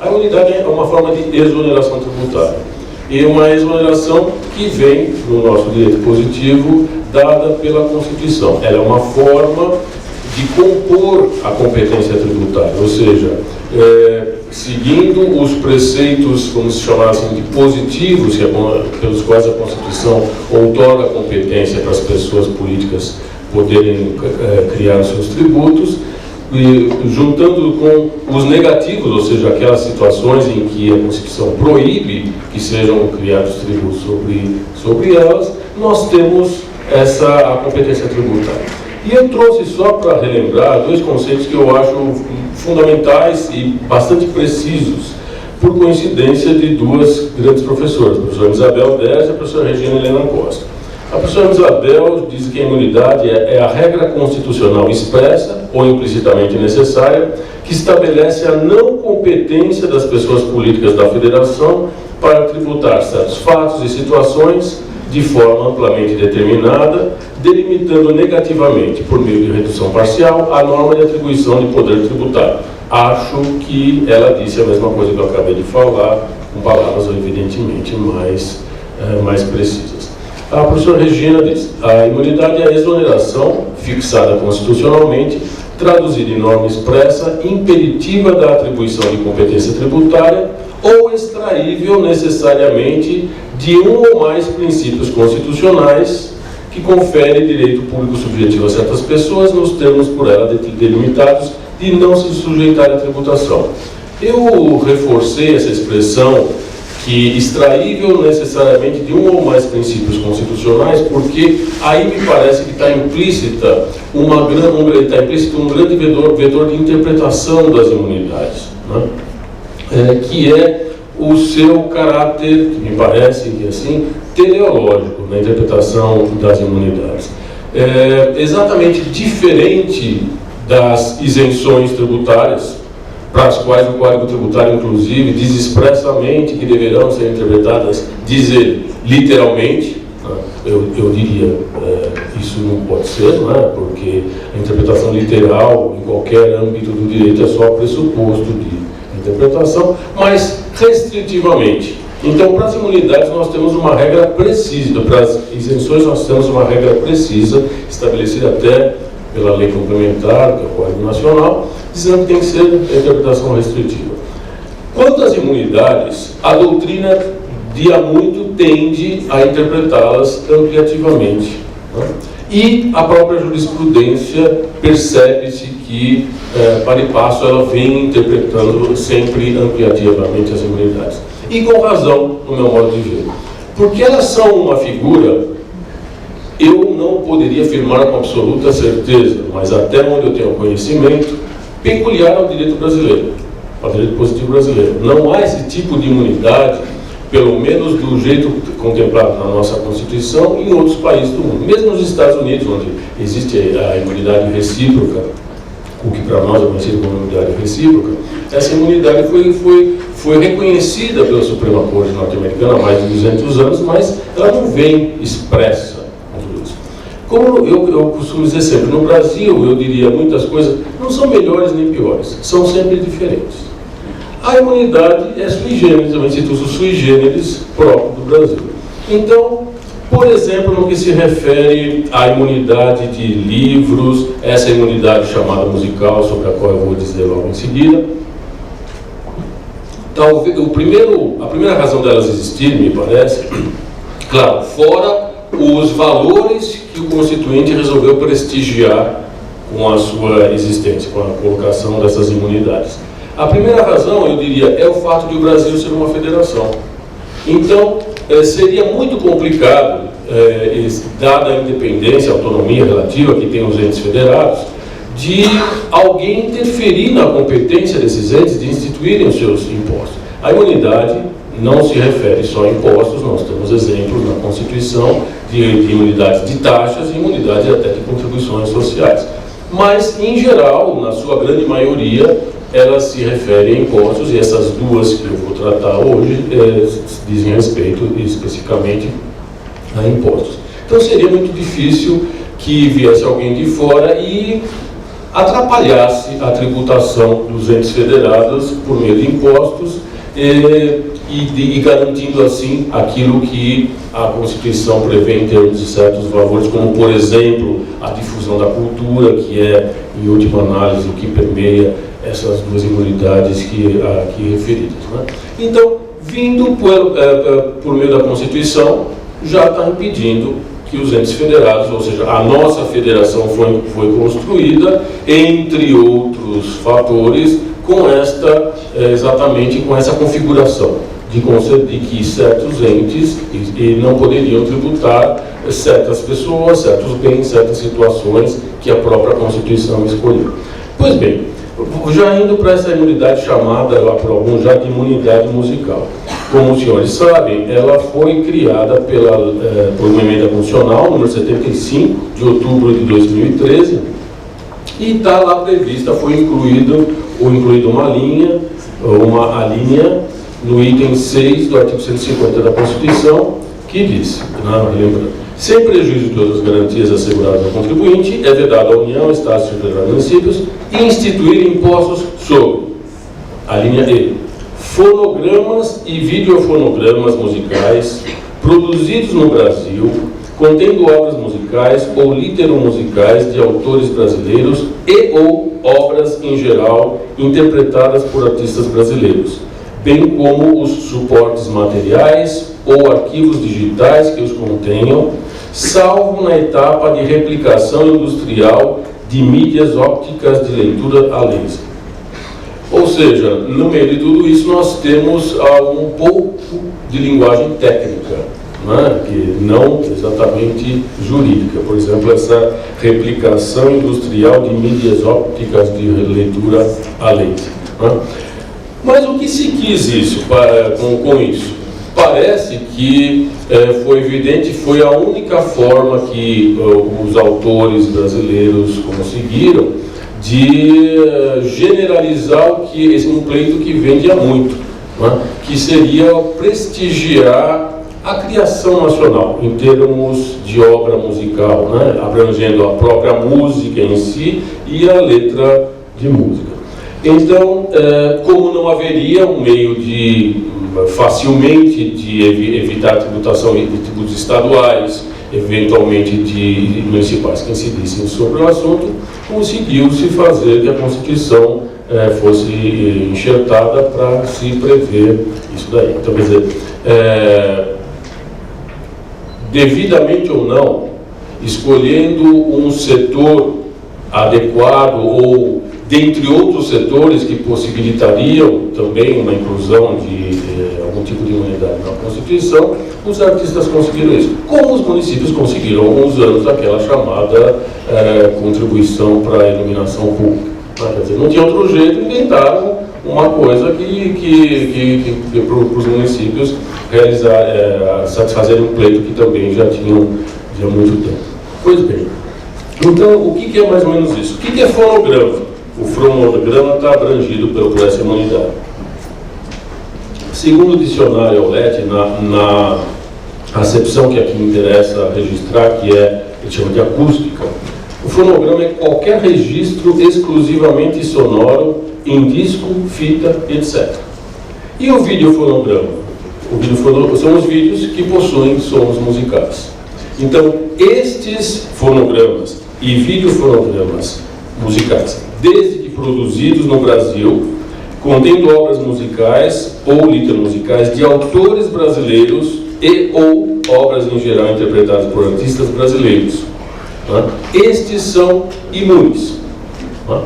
A imunidade é uma forma de exoneração tributária. E uma exoneração que vem, no nosso direito positivo, dada pela Constituição. Ela é uma forma de compor a competência tributária, ou seja, seguindo os preceitos, vamos chamar assim, de positivos, pelos quais a Constituição outorga a competência para as pessoas políticas poderem criar os seus tributos, e juntando com os negativos, ou seja, aquelas situações em que a Constituição proíbe que sejam criados tributos sobre elas, nós temos a competência tributária. E eu trouxe só para relembrar dois conceitos que eu acho fundamentais e bastante precisos, por coincidência de duas grandes professoras, a professora Isabel Ders e a professora Regina Helena Costa. A professora Isabel diz que a imunidade é a regra constitucional expressa ou implicitamente necessária que estabelece a não competência das pessoas políticas da federação para tributar certos fatos e situações de forma amplamente determinada, delimitando negativamente, por meio de redução parcial, a norma de atribuição de poder tributário. Acho que ela disse a mesma coisa que eu acabei de falar, com palavras evidentemente mais precisas. A professora Regina diz: a imunidade é a exoneração fixada constitucionalmente, traduzida em norma expressa, impeditiva da atribuição de competência tributária ou extraível necessariamente de um ou mais princípios constitucionais que confere direito público subjetivo a certas pessoas nos termos por ela delimitados de não se sujeitar à tributação. Eu reforcei essa expressão que extraível necessariamente de um ou mais princípios constitucionais, porque aí me parece que está implícito um grande vetor de interpretação das imunidades, né? Que é o seu caráter, que me parece que assim, teleológico na interpretação das imunidades. Exatamente diferente das isenções tributárias, para as quais o Código Tributário, inclusive, diz expressamente que deverão ser interpretadas, dizer literalmente, eu diria, isso não pode ser, não é? Porque a interpretação literal, em qualquer âmbito do direito, é só pressuposto de interpretação, mas restritivamente. Então, para as imunidades, nós temos uma regra precisa, para as isenções, nós temos uma regra precisa, estabelecida até pela lei complementar, que é o Código Nacional, dizendo que tem que ser a interpretação restritiva. Quanto às imunidades, a doutrina de há muito tende a interpretá-las ampliativamente, né? E a própria jurisprudência percebe-se que, para e passo, ela vem interpretando sempre ampliativamente as imunidades. E com razão, no meu modo de ver. Porque elas são uma figura, eu não poderia afirmar com absoluta certeza, mas até onde eu tenho conhecimento, peculiar ao direito brasileiro, ao direito positivo brasileiro. Não há esse tipo de imunidade, pelo menos do jeito contemplado na nossa Constituição, em outros países do mundo. Mesmo nos Estados Unidos, onde existe a imunidade recíproca, o que para nós é conhecido como imunidade recíproca, essa imunidade foi reconhecida pela Suprema Corte norte-americana há mais de 200 anos, mas ela não vem expressa. Como eu costumo dizer sempre, no Brasil, eu diria, muitas coisas não são melhores nem piores, são sempre diferentes. A imunidade é sui generis, é um instituto sui generis próprio do Brasil. Então, por exemplo, no que se refere à imunidade de livros, essa imunidade chamada musical, sobre a qual eu vou dizer logo em seguida, talvez, a primeira razão delas existirem, me parece, claro, fora os valores que o Constituinte resolveu prestigiar com a sua existência, com a colocação dessas imunidades. A primeira razão, eu diria, é o fato de o Brasil ser uma federação. Então, seria muito complicado, dada a independência, a autonomia relativa que tem os entes federados, de alguém interferir na competência desses entes de instituírem os seus impostos. A imunidade não se refere só a impostos, nós temos exemplos na Constituição de imunidades de taxas e imunidades até de contribuições sociais. Mas, em geral, na sua grande maioria, elas se referem a impostos, e essas duas que eu vou tratar hoje dizem respeito especificamente a impostos. Então seria muito difícil que viesse alguém de fora e atrapalhasse a tributação dos entes federados por meio de impostos e garantindo assim aquilo que a Constituição prevê em termos de certos valores, como por exemplo a difusão da cultura, que é em última análise o que permeia essas duas imunidades aqui referidas, né? Então, vindo por meio da Constituição, já está impedindo que os entes federados, ou seja, a nossa federação foi construída, entre outros fatores, com exatamente com essa configuração de que certos entes não poderiam tributar certas pessoas, certos bens, certas situações que a própria Constituição escolheu. Pois bem, já indo para essa imunidade chamada por alguns já de imunidade musical. Como os senhores sabem, ela foi criada por uma emenda constitucional, número 75, de outubro de 2013, e está lá prevista, foi incluída uma linha no item 6 do artigo 150 da Constituição, que diz, lembrando, sem prejuízo de todas as garantias asseguradas ao contribuinte, é vedado à União, Estados, Federados e Municípios instituir impostos sobre, a linha E, fonogramas e videofonogramas musicais produzidos no Brasil, contendo obras musicais ou literomusicais de autores brasileiros ou obras em geral interpretadas por artistas brasileiros, bem como os suportes materiais ou arquivos digitais que os contenham, salvo na etapa de replicação industrial de mídias ópticas de leitura a laser. Ou seja, no meio de tudo isso nós temos um pouco de linguagem técnica, né, que não exatamente jurídica. Por exemplo, essa replicação industrial de mídias ópticas de leitura a laser, né? Mas o que se quis com isso? Parece que foi evidente, foi a única forma que os autores brasileiros conseguiram de generalizar um pleito que vende há muito, né? Que seria prestigiar a criação nacional em termos de obra musical, né? Abrangendo a própria música em si e a letra de música. Então, como não haveria um meio facilmente de evitar a tributação de tributos estaduais, eventualmente de municipais que incidissem sobre o assunto, conseguiu-se fazer que a Constituição fosse enxertada para se prever isso daí. Então, quer dizer, devidamente ou não, escolhendo um setor adequado ou dentre outros setores que possibilitariam também uma inclusão de algum tipo de imunidade na Constituição, os artistas conseguiram isso, como os municípios conseguiram há alguns anos aquela chamada contribuição para a iluminação pública. Quer dizer, não tinha outro jeito, inventaram uma coisa que para os municípios satisfazerem um pleito que também já tinham há muito tempo. Pois bem, então o que é mais ou menos isso? O que é fonograma? O fonograma está abrangido por essa imunidade. Segundo o dicionário Aulete, na acepção que aqui interessa registrar, que ele chama de acústica, o fonograma é qualquer registro exclusivamente sonoro em disco, fita, etc. E o videofonograma? São os vídeos que possuem sons musicais. Então, estes fonogramas e videofonogramas musicais, desde que produzidos no Brasil, contendo obras musicais ou literomusicais de autores brasileiros ou obras em geral interpretadas por artistas brasileiros, né? Estes são imunes, né?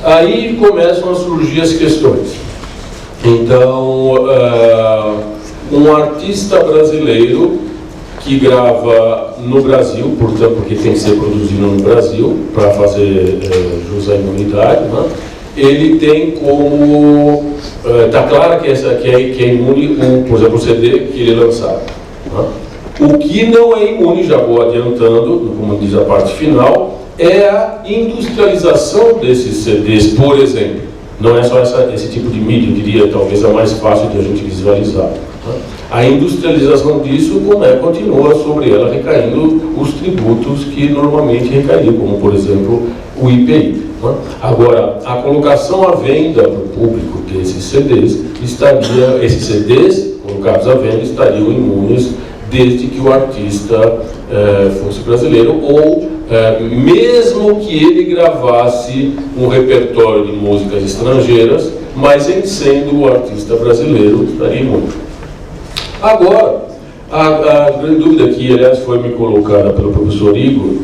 Aí começam a surgir as questões. Então, um artista brasileiro que grava no Brasil, portanto, porque tem que ser produzido no Brasil para fazer jus à imunidade, né? Ele tem como está claro que é imune, por exemplo, o CD que ele lançar, né? O que não é imune, já vou adiantando, como diz a parte final, é a industrialização desses CDs, por exemplo. Não é só esse tipo de mídia, eu diria, talvez a mais fácil de a gente visualizar, né? A industrialização disso continua sobre ela recaindo os tributos que normalmente recairiam, como por exemplo o IPI. Né? Agora, a colocação à venda para o público desses CDs, esses CDs colocados à venda estariam imunes desde que o artista fosse brasileiro ou mesmo que ele gravasse um repertório de músicas estrangeiras, mas em sendo o artista brasileiro, estaria imune. Agora, a grande dúvida que, aliás, foi me colocada pelo professor Igor,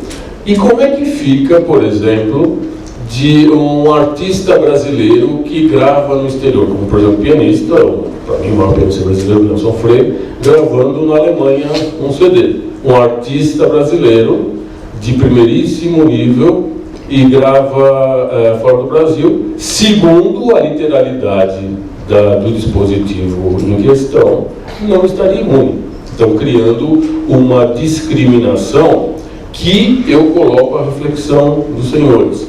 e como é que fica, por exemplo, de um artista brasileiro que grava no exterior, como, por exemplo, pianista, para mim, o maior pianista brasileiro, Nelson Freire, gravando na Alemanha um CD. Um artista brasileiro de primeiríssimo nível e grava fora do Brasil, segundo a literalidade do dispositivo em questão, não estaria imune. Então, criando uma discriminação que eu coloco à reflexão dos senhores.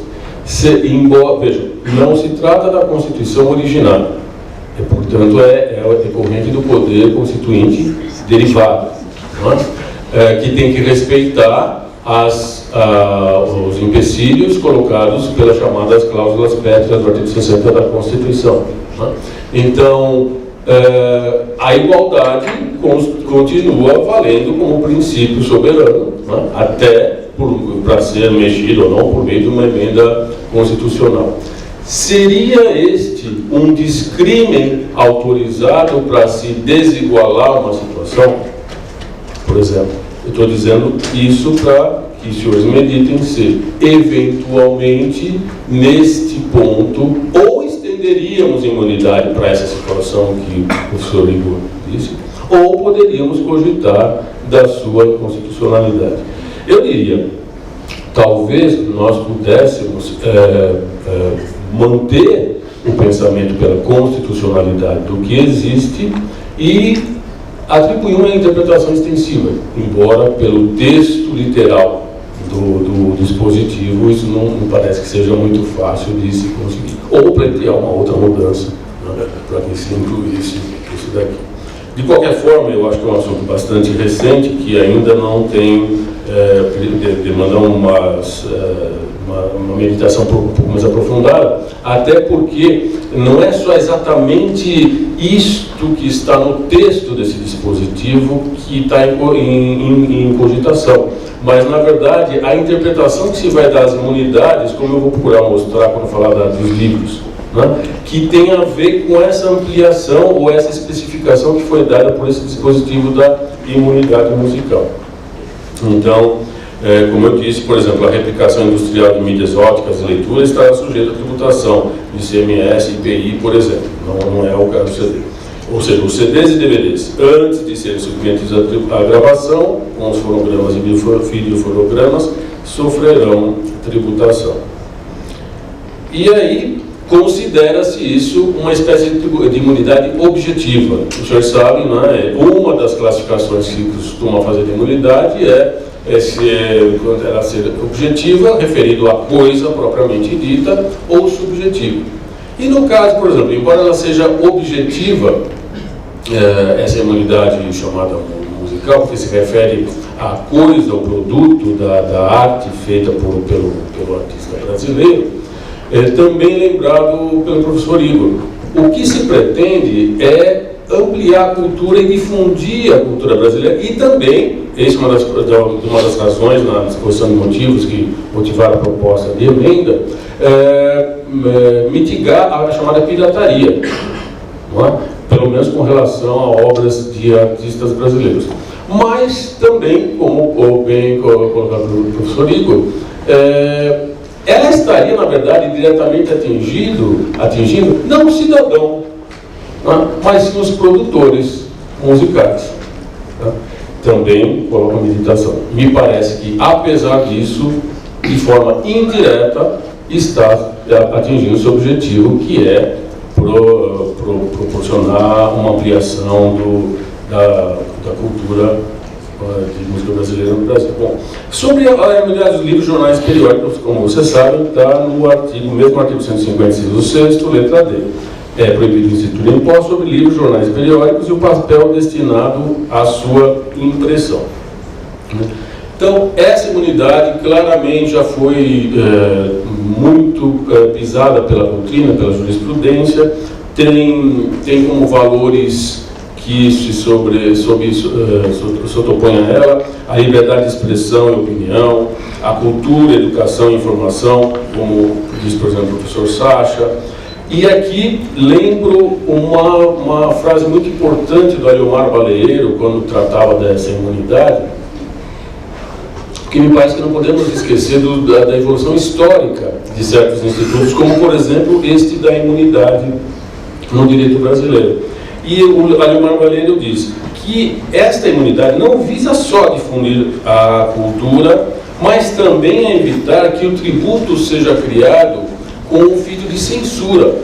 Veja, não se trata da Constituição original, portanto, é decorrente do poder constituinte derivado, não é? Que tem que respeitar os empecilhos colocados pelas chamadas cláusulas pétreas do artigo 60 da Constituição. Né? Então, a igualdade continua valendo como princípio soberano, né? Até para ser mexido ou não por meio de uma emenda constitucional. Seria este um descrime autorizado para se desigualar uma situação? Por exemplo, eu estou dizendo isso para que os senhores meditem se, eventualmente, neste ponto, ou estenderíamos imunidade para essa situação que o professor Igor disse, ou poderíamos cogitar da sua inconstitucionalidade. Eu diria, talvez nós pudéssemos manter o pensamento pela constitucionalidade do que existe e atribuir uma interpretação extensiva, embora pelo texto literal do dispositivo isso não parece que seja muito fácil de se conseguir. Ou pleitear uma outra mudança, né, para que se incluísse isso daqui. De qualquer forma, eu acho que é um assunto bastante recente, que ainda não tem, demanda uma meditação um pouco mais aprofundada, até porque não é só exatamente isto que está no texto desse dispositivo que está em cogitação, mas, na verdade, a interpretação que se vai dar às imunidades, como eu vou procurar mostrar quando falar dos livros, né, que tem a ver com essa ampliação ou essa especificação que foi dada por esse dispositivo da imunidade musical. Então, como eu disse, por exemplo, a replicação industrial de mídias óticas e leituras está sujeita à tributação de ICMS e IPI, por exemplo. Não é o caso do CD. Ou seja, os CDs e DVDs, antes de serem submetidos à gravação, com os fonogramas e videofonogramas, sofrerão tributação. E aí, considera-se isso uma espécie de imunidade objetiva. Os senhores sabem, né? Uma das classificações que costuma fazer de imunidade quando ela ser objetiva, referido à coisa propriamente dita, ou subjetiva. E no caso, por exemplo, embora ela seja objetiva, essa imunidade chamada musical, porque se refere à coisa, ao produto da arte feita pelo artista brasileiro, também lembrado pelo professor Igor. O que se pretende é ampliar a cultura e difundir a cultura brasileira e também, essa é uma das razões na exposição de motivos que motivaram a proposta de emenda, mitigar a chamada pirataria, não é? Pelo menos com relação a obras de artistas brasileiros. Mas também, como bem colocado pelo professor Igor, ela estaria, na verdade, diretamente atingindo não o cidadão, mas sim os produtores musicais. Também coloca a meditação. Me parece que, apesar disso, de forma indireta, está atingindo seu objetivo, que é proporcionar uma ampliação da cultura de música brasileira no Brasil. Bom, sobre a imunidade dos livros, jornais e periódicos, como você sabe, está no mesmo artigo 156 do 6º, letra D. É proibido instituir imposto sobre livros, jornais e periódicos e o papel destinado à sua impressão. Então, essa imunidade claramente já foi muito pisada pela doutrina, pela jurisprudência, tem como valores que se sobrepõem a ela a liberdade de expressão e opinião, a cultura, a educação e informação, como diz, por exemplo, o professor Sacha. E aqui lembro uma frase muito importante do Aliomar Baleiro, quando tratava dessa imunidade, que me parece que não podemos esquecer da evolução histórica de certos institutos, como, por exemplo, este da imunidade no direito brasileiro. E o Aliomar Baleiro diz que esta imunidade não visa só difundir a cultura, mas também a evitar que o tributo seja criado com o fito de censura.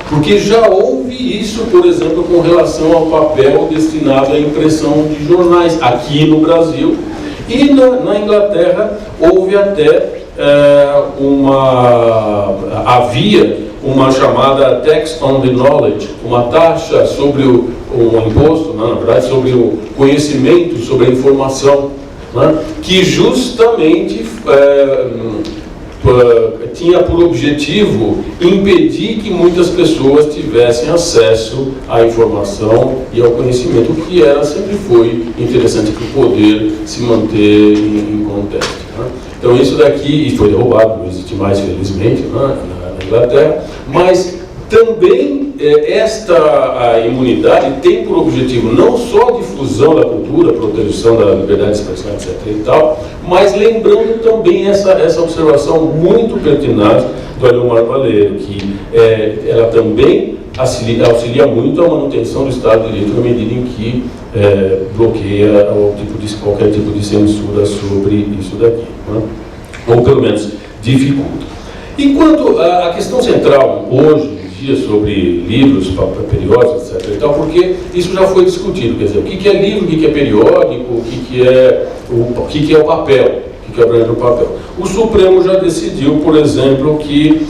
Porque já houve isso, por exemplo, com relação ao papel destinado à impressão de jornais aqui no Brasil. E na Inglaterra houve até havia uma chamada tax on the knowledge, uma taxa sobre um imposto, na verdade, sobre o conhecimento, sobre a informação, né, que justamente tinha por objetivo impedir que muitas pessoas tivessem acesso à informação e ao conhecimento, o que sempre foi interessante para o poder se manter em contexto. Né? Então isso daqui foi derrubado, não existe mais, felizmente, né, na Inglaterra, mas também esta imunidade tem por objetivo não só a difusão da cultura, a proteção da liberdade de expressão, etc. e tal, mas lembrando também essa observação muito pertinaz do Aliomar Baleiro, que ela também auxilia muito a manutenção do Estado de Direito na medida em que bloqueia qualquer tipo de censura sobre isso daqui, né? Ou pelo menos dificulta. Enquanto a questão central hoje sobre livros, periódicos, etc. e tal, porque isso já foi discutido, quer dizer, o que é livro, o que é periódico, o que é o papel, o que abrange o papel. O Supremo já decidiu, por exemplo, que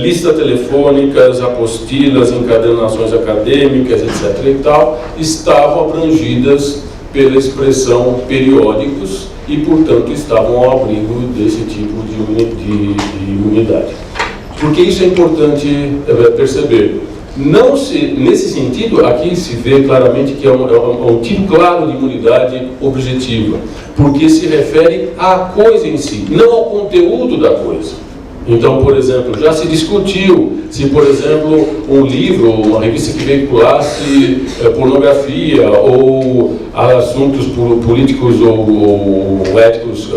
lista telefônicas, apostilas, encadernações acadêmicas, etc. e tal, estavam abrangidas pela expressão periódicos e, portanto, estavam ao abrigo desse tipo de imunidade. Porque isso é importante perceber. Nesse sentido, aqui se vê claramente que é um tipo claro de imunidade objetiva, porque se refere à coisa em si, não ao conteúdo da coisa. Então, por exemplo, já se discutiu se, por exemplo, um livro, uma revista que veiculasse pornografia ou assuntos políticos ou éticos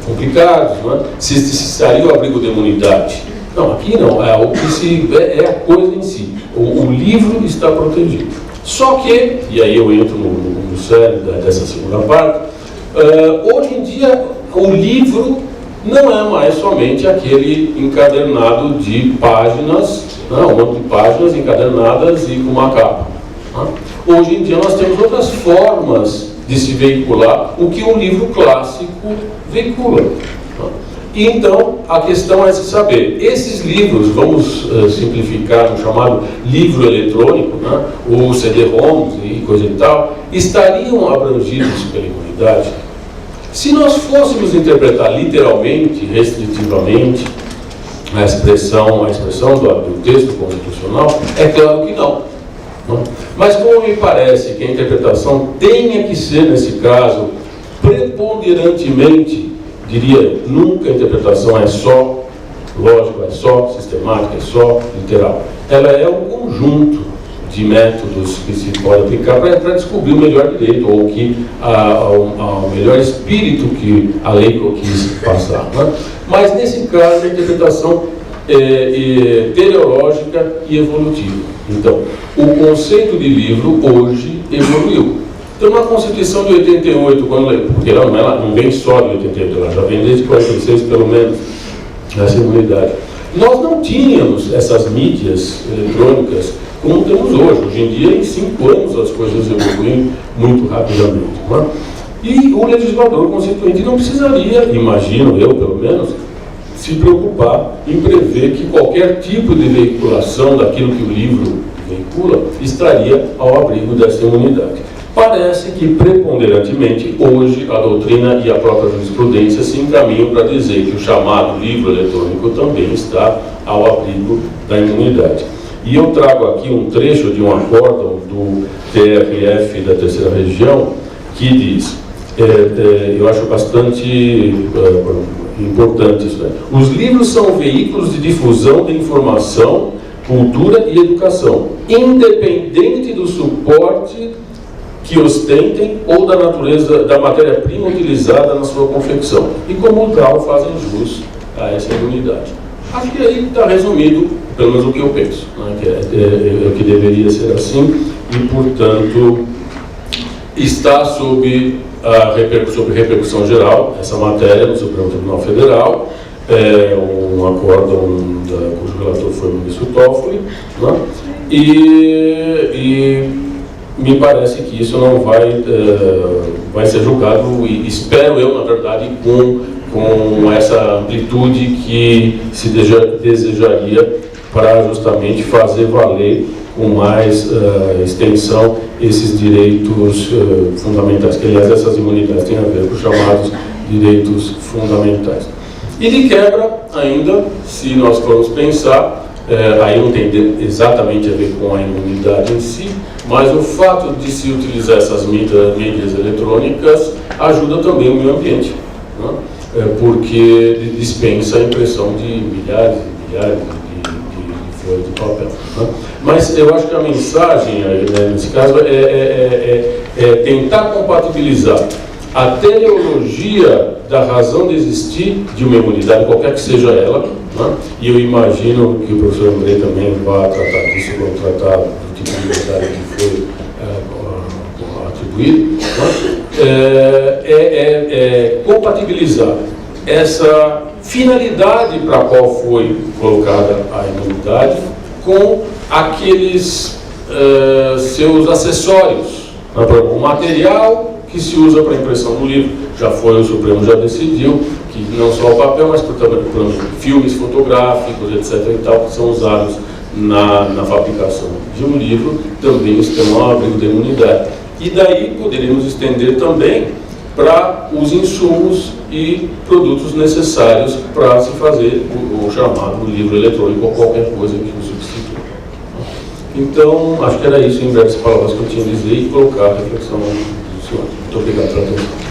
complicados, não é? Se estaria o abrigo da imunidade. Não, aqui não, o que é a coisa em si. O livro está protegido. Só que, e aí eu entro no cerne dessa segunda parte, hoje em dia o livro não é mais somente aquele encadernado de páginas, um monte de páginas encadernadas e com uma capa. Hoje em dia nós temos outras formas de se veicular o que um livro clássico veicula. E então a questão é se saber, esses livros, vamos simplificar o chamado livro eletrônico, né, ou CD-ROMs e coisa e tal, estariam abrangidos pela imunidade? Se nós fôssemos interpretar literalmente, restritivamente, a expressão do texto constitucional, é claro que não. Mas como me parece que a interpretação tenha que ser, nesse caso, preponderantemente, diria, nunca a interpretação é só lógica, é só sistemática, é só literal. Ela é um conjunto de métodos que se pode aplicar para descobrir o melhor direito, ou o melhor espírito que a lei quis passar. Né? Mas, nesse caso, a interpretação é teleológica e evolutiva. Então, o conceito de livro hoje evoluiu. Então, na Constituição de 88, porque ela não vem só de 88, ela já vem desde 46, pelo menos, nessa imunidade. Nós não tínhamos essas mídias eletrônicas como temos hoje. Hoje em dia, em 5 anos, as coisas evoluem muito rapidamente. Não é? E o legislador constituinte não precisaria, imagino eu, pelo menos, se preocupar em prever que qualquer tipo de veiculação daquilo que o livro veicula estaria ao abrigo dessa imunidade. parece que, preponderantemente, hoje a doutrina e a própria jurisprudência se encaminham para dizer que o chamado livro eletrônico também está ao abrigo da imunidade. E eu trago aqui um trecho de um acórdão do TRF da Terceira Região, que diz, eu acho bastante importante isso, né? Os livros são veículos de difusão de informação, cultura e educação, independente do suporte que ostentem ou da natureza da matéria-prima utilizada na sua confecção. E como tal, fazem jus a essa imunidade. Acho que aí está resumido, pelo menos o que eu penso, né? Que deveria ser assim e, portanto, está sob repercussão geral, essa matéria no Supremo Tribunal Federal, um acórdão cujo relator foi o ministro Toffoli, né? E me parece que isso não vai ser julgado, e espero eu, na verdade, com essa amplitude que se desejaria para justamente fazer valer com mais extensão esses direitos fundamentais, que aliás essas imunidades têm a ver com os chamados direitos fundamentais. E de quebra ainda, se nós formos pensar, aí não tem exatamente a ver com a imunidade em si, mas o fato de se utilizar essas mídias eletrônicas ajuda também o meio ambiente, né? Porque dispensa a impressão de milhares e milhares de folhas de papel, né? Mas eu acho que a mensagem, nesse caso, é tentar compatibilizar a teleologia da razão de existir de uma imunidade, qualquer que seja ela, né? E eu imagino que o professor Andrei também vai tratar disso, vai tratar do tipo de imunidade que foi atribuído, né? Compatibilizar essa finalidade para a qual foi colocada a imunidade com aqueles seus acessórios, né? O material que se usa para a impressão do livro. O Supremo já decidiu que não só o papel, mas também filmes fotográficos, etc. e tal, que são usados na fabricação de um livro, também estão ao abrigo da imunidade. E daí poderíamos estender também para os insumos e produtos necessários para se fazer o chamado livro eletrônico ou qualquer coisa que o substitua. Então, acho que era isso em breves palavras que eu tinha a dizer e colocar a reflexão do senhor. Muito obrigado pela atenção.